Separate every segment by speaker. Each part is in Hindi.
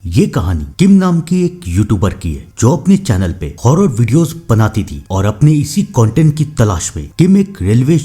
Speaker 1: ये कहानी किम नाम की एक यूट्यूबर की है जो अपने चैनल पे हॉरर वीडियोस बनाती थी और अपने इसी कंटेंट की तलाश में किम एक रेलवे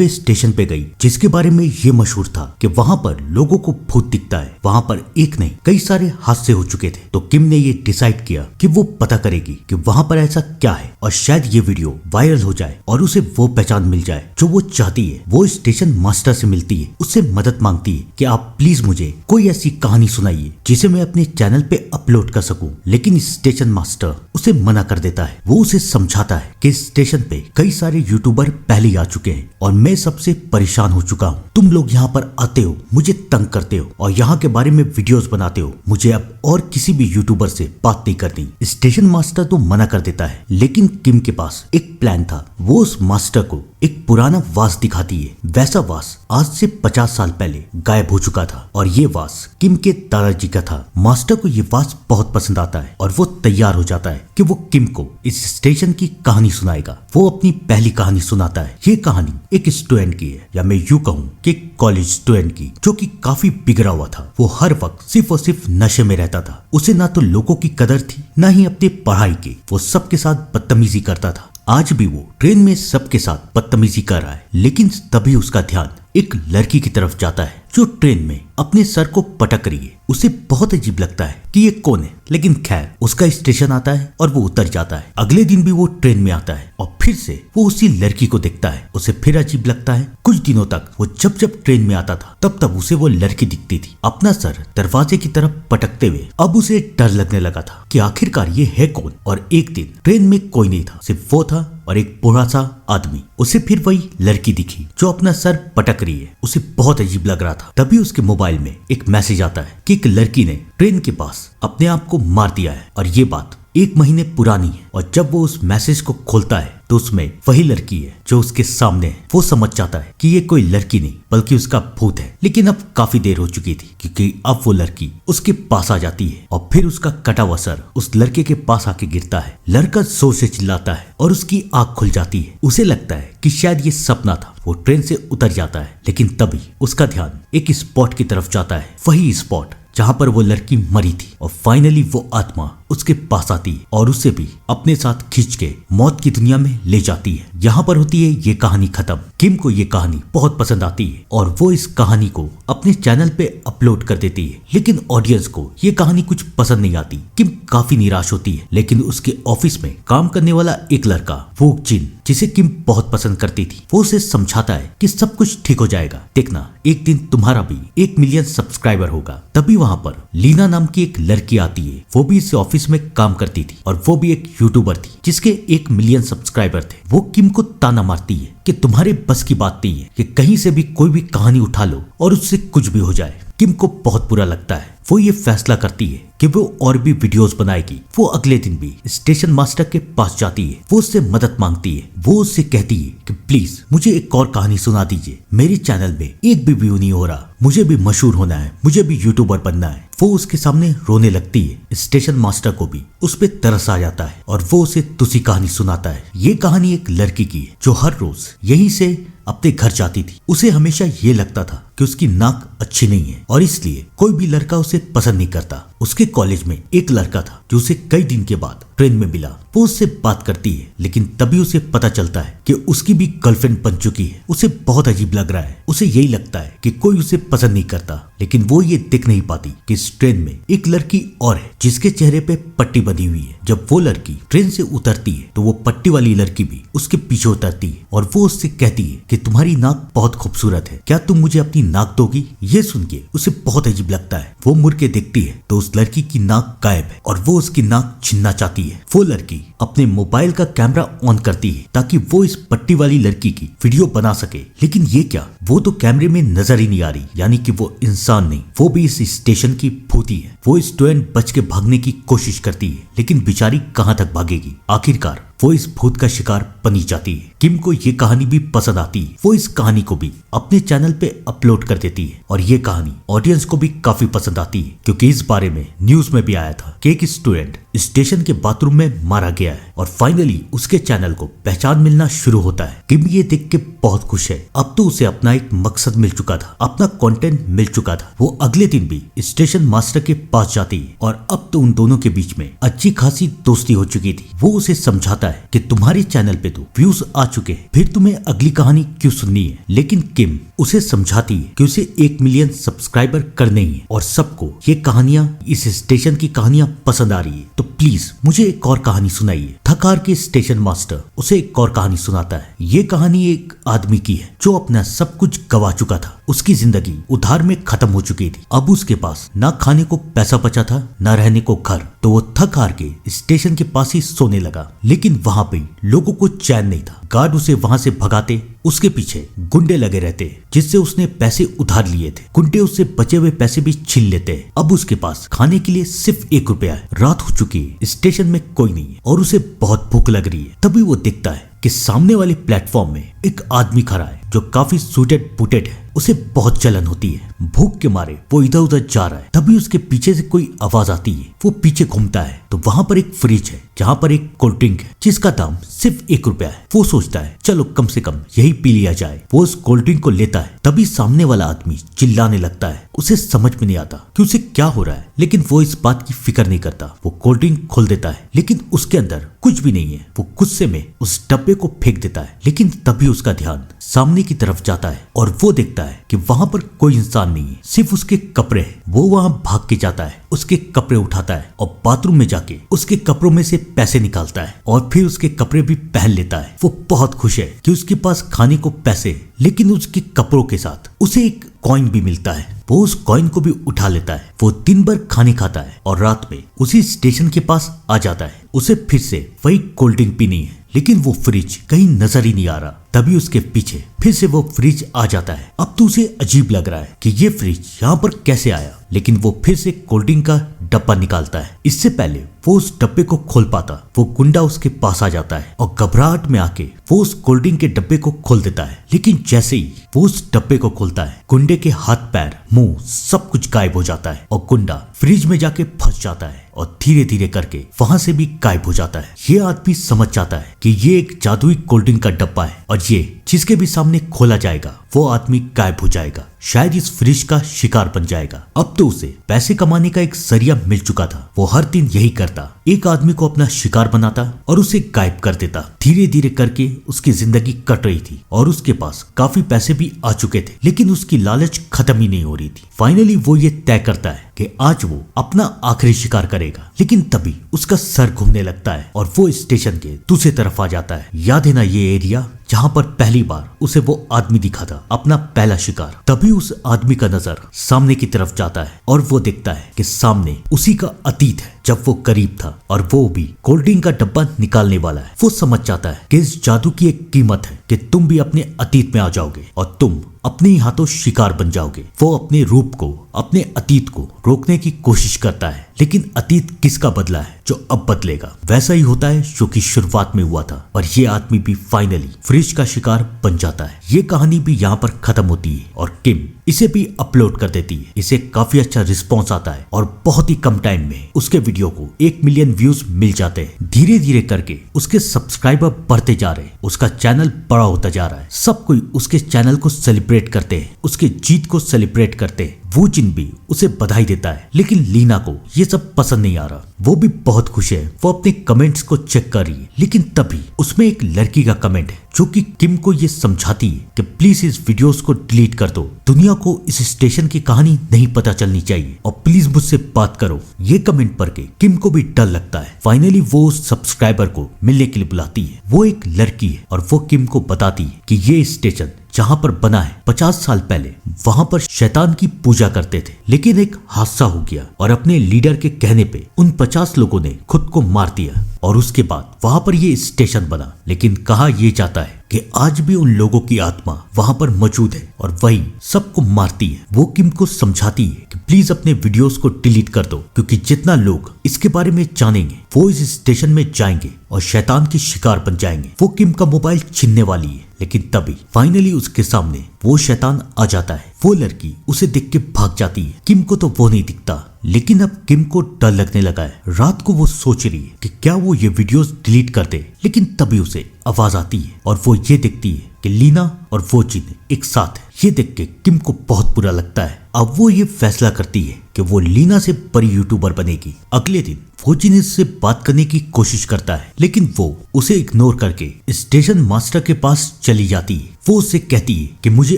Speaker 1: स्टेशन पे गई, जिसके बारे में ये मशहूर था कि वहाँ पर लोगों को भूत दिखता है। वहाँ पर एक नहीं कई सारे हादसे हो चुके थे, तो किम ने ये डिसाइड किया कि वो पता करेगी कि वहाँ पर ऐसा क्या है और शायद ये वीडियो वायरल हो जाए और उसे वो पहचान मिल जाए जो वो चाहती है। वो स्टेशन मास्टर से मिलती है, उससे मदद मांगती है कि आप प्लीज मुझे कोई ऐसी कहानी सुनाइए जिसे मैं अपने चैनल पे अपलोड कर सकूं। लेकिन स्टेशन मास्टर उसे मना कर देता है। वो उसे समझाता है कि स्टेशन पे कई सारे यूट्यूबर पहले ही आ चुके हैं और मैं सबसे परेशान हो चुका हूँ। तुम लोग यहाँ पर आते हो, मुझे तंग करते हो और यहाँ के बारे में वीडियोस बनाते हो। मुझे अब और किसी भी यूट्यूबर से बात नहीं करनी। स्टेशन मास्टर तो मना कर देता है, लेकिन किम के पास एक प्लान था। वो उस मास्टर को एक पुराना वास दिखाती है। वैसा वास आज से 50 साल पहले गायब हो चुका था और ये वास किम के दादाजी का था। मास्टर को ये वास बहुत पसंद आता है और वो तैयार हो जाता है कि वो किम को इस स्टेशन की कहानी सुनाएगा। वो अपनी पहली कहानी सुनाता है। ये कहानी एक स्टूडेंट की है, या मैं यूं कहूँ कि कॉलेज स्टूडेंट की, जो कि काफी बिगड़ा हुआ था। वो हर वक्त सिर्फ और सिर्फ नशे में रहता था। उसे ना तो लोगों की कदर थी, ना ही अपनी पढ़ाई की। वो सबके साथ बदतमीजी करता था। आज भी वो ट्रेन में सबके साथ बदतमीजी कर रहा है, लेकिन तभी उसका ध्यान एक लड़की की तरफ जाता है जो ट्रेन में अपने सर को पटक रही है। उसे बहुत अजीब लगता है कि ये कौन है, लेकिन खैर उसका स्टेशन आता है और वो उतर जाता है। अगले दिन भी वो ट्रेन में आता है और फिर से वो उसी लड़की को देखता है। उसे फिर अजीब लगता है। कुछ दिनों तक वो जब जब ट्रेन में आता था तब उसे वो लड़की दिखती थी, अपना सर दरवाजे की तरफ पटकते हुए। अब उसे डर लगने लगा था कि आखिरकार ये है कौन। और एक दिन ट्रेन में कोई नहीं था, सिर्फ वो था और एक बूढ़ा सा आदमी। उसे फिर वही लड़की दिखी जो अपना सर पटक रही है। उसे बहुत अजीब लग रहा था। तभी उसके मोबाइल में एक मैसेज आता है कि एक लड़की ने ट्रेन के पास अपने आप को मार दिया है और ये बात 1 महीने पुरानी है। और जब वो उस मैसेज को खोलता है तो उसमें वही लड़की है जो उसके सामने है। वो समझ जाता है कि ये कोई लड़की नहीं बल्कि उसका भूत है। लेकिन अब काफी देर हो चुकी थी, क्योंकि अब वो लड़की उसके पास आ जाती है और फिर उसका कटा हुआ सर उस लड़के के पास आके गिरता है। लड़का जोर से चिल्लाता है और उसकी आंख खुल जाती है। उसे लगता है कि शायद ये सपना था। वो ट्रेन से उतर जाता है, लेकिन तभी उसका ध्यान एक स्पॉट की तरफ जाता है, वही स्पॉट जहाँ पर वो लड़की मरी थी। और फाइनली वो आत्मा उसके पास आती है और उसे भी अपने साथ खींच के मौत की दुनिया में ले जाती है। यहाँ पर होती है ये कहानी खत्म। किम को ये कहानी बहुत पसंद आती है और वो इस कहानी को अपने चैनल पे अपलोड कर देती है, लेकिन ऑडियंस को ये कहानी कुछ पसंद नहीं आती। किम काफी निराश होती है, लेकिन उसके ऑफिस में काम करने वाला एक लड़का वोक जिन, जिसे किम बहुत पसंद करती थी, वो उसे समझाता है कि सब कुछ ठीक हो जाएगा, देखना एक दिन तुम्हारा भी 1 मिलियन सब्सक्राइबर होगा। तभी वहाँ पर लीना नाम की एक लड़की आती है। वो भी इस ऑफिस में काम करती थी और वो भी एक यूट्यूबर थी जिसके 1 मिलियन सब्सक्राइबर थे। वो किम को ताना मारती है कि तुम्हारे बस की बात नहीं है कि कहीं से भी कोई भी कहानी उठा लो और उससे कुछ भी हो जाए। किम को बहुत बुरा लगता है। वो ये फैसला करती है कि वो और भी वीडियोस बनाएगी। वो अगले दिन भी स्टेशन मास्टर के पास जाती है। वो उससे मदद मांगती है। वो उससे कहती है कि प्लीज मुझे एक और कहानी सुना दीजिए। मेरे चैनल में एक भी व्यू नहीं हो रहा। मुझे भी मशहूर होना है, मुझे भी यूट्यूबर बनना है। वो उसके सामने रोने लगती है। स्टेशन मास्टर को भी उस पे तरस आ जाता है और वो उसे दूसरी कहानी सुनाता है। ये कहानी एक लड़की की है जो हर रोज यहीं से अपने घर जाती थी। उसे हमेशा ये लगता था कि उसकी नाक अच्छी नहीं है और इसलिए कोई भी लड़का उसे पसंद नहीं करता। उसके कॉलेज में एक लड़का था जो उसे कई दिन के बाद ट्रेन में मिला। वो उससे बात करती है, लेकिन तभी उसे पता चलता है कि उसकी भी गर्लफ्रेंड बन चुकी है। उसे बहुत अजीब लग रहा है। उसे यही लगता है कि कोई उसे पसंद नहीं करता, लेकिन वो ये देख नहीं पाती कि इस ट्रेन में एक लड़की और है जिसके चेहरे पे पट्टी बनी हुई है। जब वो लड़की ट्रेन से उतरती है तो वो पट्टी वाली लड़की भी उसके पीछे उतरती है और वो उससे कहती है कि तुम्हारी नाक बहुत खूबसूरत है, क्या तुम मुझे अपनी नाक दोगी? ये सुन के उसे बहुत अजीब लगता है। वो मुड़ के देखती है तो उस लड़की की नाक गायब है और वो उसकी नाक छीनना चाहती है। वो लड़की अपने मोबाइल का कैमरा ऑन करती है ताकि वो इस पट्टी वाली लड़की की वीडियो बना सके, लेकिन ये क्या, वो तो कैमरे में नजर ही नहीं आ रही। यानी कि वो इंसान नहीं, वो भी इस स्टेशन की भूती है। वो स्टूडेंट बच के भागने की कोशिश करती है, लेकिन बेचारी कहाँ तक भागेगी। आखिरकार वो इस भूत का शिकार बनी जाती है। किम को ये कहानी भी पसंद आती है। वो इस कहानी को भी अपने चैनल पे अपलोड कर देती है और ये कहानी ऑडियंस को भी काफी पसंद आती है, क्योंकि इस बारे में न्यूज में भी आया था कि एक स्टूडेंट स्टेशन के बाथरूम में मारा गया है और फाइनली उसके चैनल को पहचान मिलना शुरू होता है। किम ये देख के बहुत खुश है। अब तो उसे अपना एक मकसद मिल चुका था, अपना कंटेंट मिल चुका था। वो अगले दिन भी स्टेशन मास्टर के पास जाती है और अब तो उन दोनों के बीच में अच्छी खासी दोस्ती हो चुकी थी। वो उसे समझाता है कि तुम्हारे चैनल पे तो व्यूज आ चुके हैं, फिर तुम्हें अगली कहानी क्यों सुननी है। लेकिन किम उसे समझाती है कि उसे 1 मिलियन सब्सक्राइबर करने ही है और सबको ये कहानियां, इस स्टेशन की कहानियां पसंद आ रही है, तो प्लीज मुझे एक और कहानी सुनाइए। थक हार के स्टेशन मास्टर उसे एक और कहानी सुनाता है। ये कहानी एक आदमी की है जो अपना सब कुछ गवा चुका था। उसकी जिंदगी उधार में खत्म हो चुकी थी। अब उसके पास ना खाने को पैसा बचा था, ना रहने को घर। तो वो थक हार के स्टेशन के पास ही सोने लगा। लेकिन वहाँ पे लोगों को चैन नहीं था। गार्ड उसे वहाँ से भगाते, उसके पीछे गुंडे लगे रहते जिससे उसने पैसे उधार लिए थे। गुंडे उससे बचे हुए पैसे भी छीन लेते। अब उसके पास खाने के लिए सिर्फ 1 रुपया है। रात हो चुकी है, स्टेशन में कोई नहीं है और उसे बहुत भूख लग रही है। तभी वो देखता है कि सामने वाले प्लेटफॉर्म में एक आदमी खड़ा है जो काफी सूटेड बूटेड है। उसे बहुत जलन होती है। भूख के मारे वो इधर उधर जा रहा है। तभी उसके पीछे से कोई आवाज आती है। वो पीछे घूमता है तो वहां पर एक फ्रिज है जहां पर एक कोल्ड ड्रिंक है जिसका दाम सिर्फ 1 रुपया है। वो सोचता है चलो कम से कम यही पी लिया जाए। वो उस कोल्ड ड्रिंक को लेता है। तभी सामने वाला आदमी चिल्लाने लगता है। उसे समझ में नहीं आता कि उसे क्या हो रहा है, लेकिन वो इस बात की फिक्र नहीं करता। वो कोल्ड ड्रिंक खोल देता है लेकिन उसके अंदर कुछ भी नहीं है। वो गुस्से में उस डब्बे को फेंक देता है। लेकिन तभी उसका ध्यान सामने की तरफ जाता है और वो देखता है कि वहां पर कोई इंसान नहीं है, सिर्फ उसके कपड़े हैं। वो वहां भाग के जाता है, उसके कपड़े उठाता है और बाथरूम में जाके उसके कपड़ों में से पैसे निकालता है और फिर उसके कपड़े भी पहन लेता है। वो बहुत खुश है कि उसके पास खाने को पैसे, लेकिन उसके कपड़ों के साथ उसे एक कॉइन भी मिलता है। वो उस कॉइन को भी उठा लेता है। वो दिन भर खाने खाता है और रात में उसी स्टेशन के पास आ जाता है। उसे फिर से वही कोल्ड ड्रिंक पीनी है, लेकिन वो फ्रिज कहीं नजर ही नहीं आ रहा। तभी उसके पीछे फिर से वो फ्रिज आ जाता है। अब तो उसे अजीब लग रहा है कि ये फ्रिज यहाँ पर कैसे आया, लेकिन वो फिर से कोल्ड ड्रिंक का डब्बा निकालता है। इससे पहले वो उस डब्बे को खोल पाता, वो गुंडा उसके पास आ जाता है और घबराहट में आके वो उस कोल्ड ड्रिंक के डब्बे को खोल देता है। लेकिन जैसे ही वो उस डब्बे को खोलता है, गुंडे के हाथ पैर मुंह सब कुछ गायब हो जाता है और गुंडा फ्रिज में जाके फंस जाता है और धीरे धीरे करके वहां से भी गायब हो जाता है। ये आदमी समझ जाता है कि ये एक जादुई कोल्ड ड्रिंक का डब्बा है और ये जिसके भी सामने खोला जाएगा वो आदमी गायब हो जाएगा, शायद इस फ्रिज का शिकार बन जाएगा। अब तो उसे पैसे कमाने का एक जरिया मिल चुका था। वो हर दिन यही करता, एक आदमी को अपना शिकार बनाता और उसे गायब कर देता। धीरे धीरे करके उसकी जिंदगी कट रही थी और उसके पास काफी पैसे भी आ चुके थे, लेकिन उसकी लालच खत्म ही नहीं हो रही थी। फाइनली वो ये तय करता है कि आज वो अपना आखिरी शिकार करेगा। लेकिन तभी उसका सर घूमने लगता है और वो स्टेशन के दूसरी तरफ आ जाता है। याद है ना ये एरिया जहां पर पहली बार उसे वो आदमी दिखा था, अपना पहला शिकार। तभी उस आदमी का नजर सामने की तरफ जाता है और वो देखता है कि सामने उसी का अतीत है जब वो करीब था और वो भी कोल्ड ड्रिंक का डब्बा निकालने वाला है। वो समझ जाता है कि इस जादू की एक कीमत है कि तुम भी अपने अतीत में आ जाओगे और तुम अपने ही हाथों शिकार बन जाओगे। वो अपने रूप को, अपने अतीत को रोकने की कोशिश करता है, लेकिन अतीत किसका बदला है जो अब बदलेगा। वैसा ही होता है जो कि शुरुआत में हुआ था और ये आदमी भी फाइनली फ्रिज का शिकार बन जाता है। ये कहानी भी यहाँ पर खत्म होती है और किम इसे भी अपलोड कर देती है। इसे काफी अच्छा रिस्पॉन्स आता है और बहुत ही कम टाइम में उसके वीडियो को 1 मिलियन व्यूज मिल जाते हैं। धीरे धीरे करके उसके सब्सक्राइबर बढ़ते जा रहे हैं, उसका चैनल बड़ा होता जा रहा है। सब कोई उसके चैनल को सेलिब्रेट करते हैं, उसके जीत को सेलिब्रेट करते हैं। वो जिन भी उसे बधाई देता है, लेकिन लीना को ये सब पसंद नहीं आ रहा। वो भी बहुत खुश है, वो अपने कमेंट्स को चेक कर रही है, लेकिन तभी उसमें एक लड़की का कमेंट है जो कि किम को ये समझाती है कि प्लीज इस वीडियोस को डिलीट कर दो। दुनिया को इस स्टेशन की कहानी नहीं पता चलनी चाहिए और प्लीज मुझसे बात करो। ये कमेंट पढ़ के किम को भी डर लगता है। फाइनली वो उस सब्सक्राइबर को मिलने के लिए बुलाती है। वो एक लड़की है और वो किम को बताती है कि ये स्टेशन जहां पर बना है 50 साल पहले वहां पर शैतान की पूजा करते थे, लेकिन एक हादसा हो गया और अपने लीडर के कहने पे उन 50 लोगों ने खुद को मार दिया और उसके बाद वहां पर ये स्टेशन बना। लेकिन कहा यह जाता है कि आज भी उन लोगों की आत्मा वहां पर मौजूद है और वही सबको मारती है। वो किम को समझाती है कि प्लीज अपने वीडियोस को डिलीट कर दो, क्योंकि जितना लोग इसके बारे में जानेंगे वो इस स्टेशन में जाएंगे और शैतान के शिकार बन जाएंगे। वो किम का मोबाइल छीनने वाली है, लेकिन तभी फाइनली उसके सामने वो शैतान आ जाता है। वो लड़की उसे देख के भाग जाती है। किम को तो वो नहीं दिखता, लेकिन अब किम को डर लगने लगा है। रात को वो सोच रही है कि क्या वो ये वीडियोस डिलीट कर दे, लेकिन तभी उसे आवाज आती है और वो ये देखती है कि लीना और वो जिन एक साथ है। ये देख के किम को बहुत बुरा लगता है। अब वो ये फैसला करती है कि वो लीना से बड़ी यूट्यूबर बनेगी। अगले दिन वो जिन से बात करने की कोशिश करता है, लेकिन वो उसे इग्नोर करके स्टेशन मास्टर के पास चली जाती है। वो उससे कहती है कि मुझे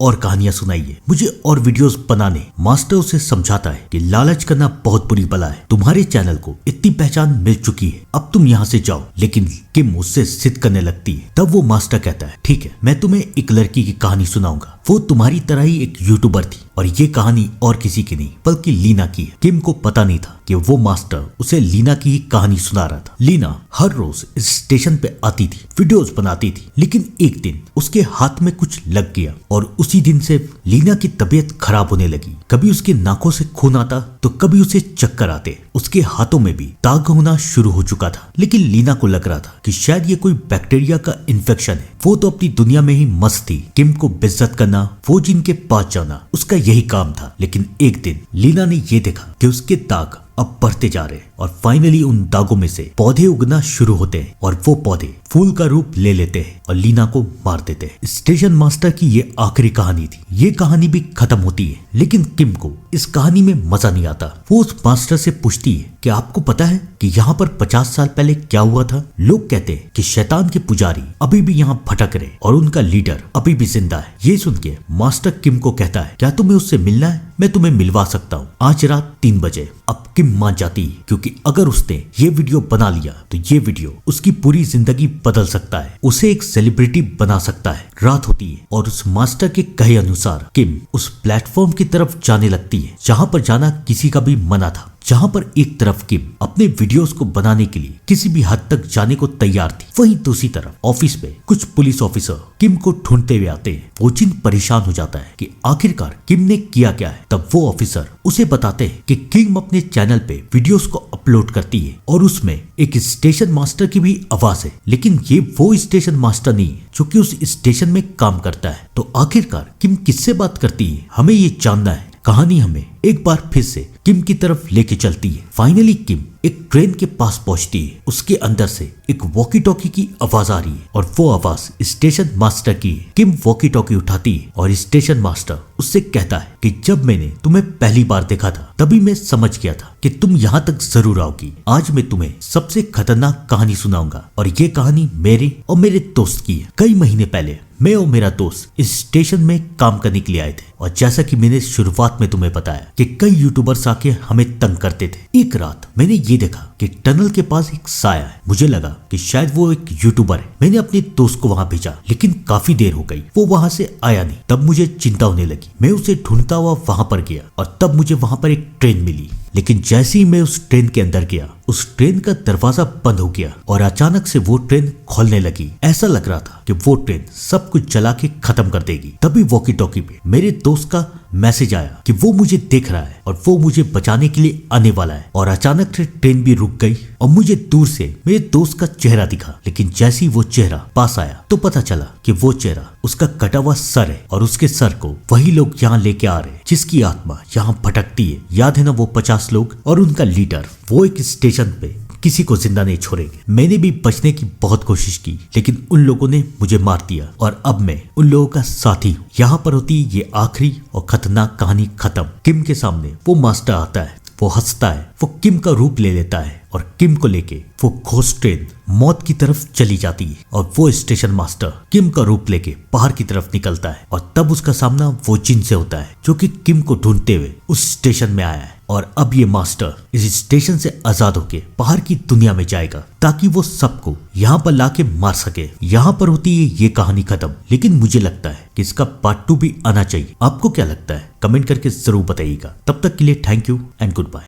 Speaker 1: और कहानियां सुनाइए, मुझे और वीडियोस बनाने। मास्टर उसे समझाता है कि लालच करना बहुत बुरी बला है, तुम्हारे चैनल को इतनी पहचान मिल चुकी है, अब तुम यहाँ से जाओ। लेकिन किम उससे जिद करने लगती है। तब वो मास्टर कहता है, ठीक है, मैं तुम्हें एक लड़की की कहानी सुनाऊंगा। वो तुम्हारी तरह ही एक यूट्यूबर थी और ये कहानी और किसी की नहीं बल्कि लीना की है। किम को पता नहीं था कि वो मास्टर उसे लीना की ही कहानी सुना रहा था। लीना हर रोज इस स्टेशन पे आती थी, वीडियोस बनाती थी, लेकिन एक दिन उसके हाथ में कुछ लग गया और उसी दिन से लीना की तबीयत खराब होने लगी। कभी उसके नाकों से खून आता तो कभी उसे चक्कर आते। उसके हाथों में भी दाग होना शुरू हो चुका था, लेकिन लीना को लग रहा था कि शायद ये कोई बैक्टीरिया का इन्फेक्शन है। वो तो अपनी दुनिया में ही मस्त थी। किम को बेइज्जत करना, वो जिनके पास जाना, उसका यही काम था। लेकिन एक दिन लीना ने ये देखा कि उसके दाग अब बढ़ते जा रहे और फाइनली उन दागों में से पौधे उगना शुरू होते हैं और वो पौधे फूल का रूप ले लेते हैं और लीना को मार देते हैं। स्टेशन मास्टर की ये आखिरी कहानी थी। ये कहानी भी खत्म होती है, लेकिन किम को इस कहानी में मजा नहीं आता। वो उस मास्टर से पूछती है कि आपको पता है कि यहाँ पर 50 साल पहले क्या हुआ था? लोग कहते हैं कि शैतान के पुजारी अभी भी यहाँ भटक रहे और उनका लीडर अभी भी जिंदा है। ये सुन के मास्टर किम को कहता है, क्या तुम्हें उससे मिलना है? मैं तुम्हें मिलवा सकता हूँ आज रात 3 बजे। अब किम मान जाती है, क्योंकि अगर उसने ये वीडियो बना लिया तो ये वीडियो उसकी पूरी जिंदगी बदल सकता है, उसे एक सेलिब्रिटी बना सकता है। रात होती है और उस मास्टर के कहे अनुसार किम उस प्लेटफॉर्म की तरफ जाने लगती है जहाँ पर जाना किसी का भी मना था। जहाँ पर एक तरफ किम अपने वीडियोस को बनाने के लिए किसी भी हद तक जाने को तैयार थी, वहीं दूसरी तरफ ऑफिस में कुछ पुलिस ऑफिसर किम को ढूंढते हुए आते हैं। वो जिन परेशान हो जाता है कि आखिरकार किम ने किया क्या है। तब वो ऑफिसर उसे बताते हैं कि किम अपने चैनल पे वीडियोस को अपलोड करती है और उसमें एक स्टेशन मास्टर की भी आवाज है, लेकिन ये वो स्टेशन मास्टर नहीं है जो कि उस स्टेशन में काम करता है। तो आखिरकार किम किससे बात करती है, हमें ये जानना है। कहानी हमें एक बार फिर से किम की तरफ लेके चलती है। फाइनली किम एक ट्रेन के पास पहुंचती है। उसके अंदर से एक वॉकी टॉकी की आवाज आ रही है और वो आवाज स्टेशन मास्टर की है। किम वॉकी टॉकी उठाती है और स्टेशन मास्टर उससे कहता है कि जब मैंने तुम्हें पहली बार देखा था तभी मैं समझ गया था कि तुम यहाँ तक जरूर आओगी। आज मैं तुम्हें सबसे खतरनाक कहानी सुनाऊंगा और ये कहानी मेरे और मेरे दोस्त की है। कई महीने पहले मैं और मेरा दोस्त इस स्टेशन में काम करने के लिए आए थे और जैसा कि मैंने शुरुआत में तुम्हें बताया कि कई यूट्यूबर्स आके हमें तंग करते थे। एक रात मैंने ये देखा कि टनल के पास एक साया है। मुझे लगा कि शायद वो एक यूट्यूबर है। मैंने अपने दोस्त को वहां भेजा, लेकिन काफी देर हो गई, वो वहां से आया नहीं। तब मुझे चिंता होने लगी। मैं उसे ढूंढता हुआ वहां पर गया और तब मुझे वहां पर एक ट्रेन मिली। लेकिन जैसे ही मैं उस ट्रेन के अंदर गया, उस ट्रेन का दरवाजा बंद हो गया और अचानक से वो ट्रेन खोलने लगी। ऐसा लग रहा था कि वो ट्रेन सब कुछ जला के खत्म कर देगी। तभी वॉकी टॉकी पे मेरे दोस्त का मैसेज आया कि वो मुझे देख रहा है और वो मुझे बचाने के लिए आने वाला है। और अचानक से ट्रेन भी रुक गई और मुझे दूर से मेरे दोस्त का चेहरा दिखा। लेकिन जैसे ही वो चेहरा पास आया तो पता चला कि वो चेहरा उसका कटा हुआ सर है और उसके सर को वही लोग यहाँ लेके आ रहे हैं जिसकी आत्मा यहाँ भटकती है। याद है ना वो 50 लोग और उनका लीडर। वो एक स्टेशन पे किसी को जिंदा नहीं छोड़ेंगे। मैंने भी बचने की बहुत कोशिश की, लेकिन उन लोगों ने मुझे मार दिया और अब मैं उन लोगों का साथी हूँ। यहाँ पर होती ये आखिरी और खतरनाक कहानी खत्म। किम के सामने वो मास्टर आता है, वो हंसता है, वो किम का रूप ले लेता है और किम को लेके वो घोस्ट ट्रेन मौत की तरफ चली जाती है और वो स्टेशन मास्टर किम का रूप लेके बाहर की तरफ निकलता है। और तब उसका सामना वो जिन से होता है जो कि किम को ढूंढते हुए उस स्टेशन में आया है। और अब ये मास्टर इस स्टेशन से आजाद होके बाहर की दुनिया में जाएगा ताकि वो सबको यहाँ पर लाके मार सके। यहाँ पर होती है ये कहानी खत्म, लेकिन मुझे लगता है कि इसका पार्ट 2 भी आना चाहिए। आपको क्या लगता है? कमेंट करके जरूर बताइएगा। तब तक के लिए thank you and good bye.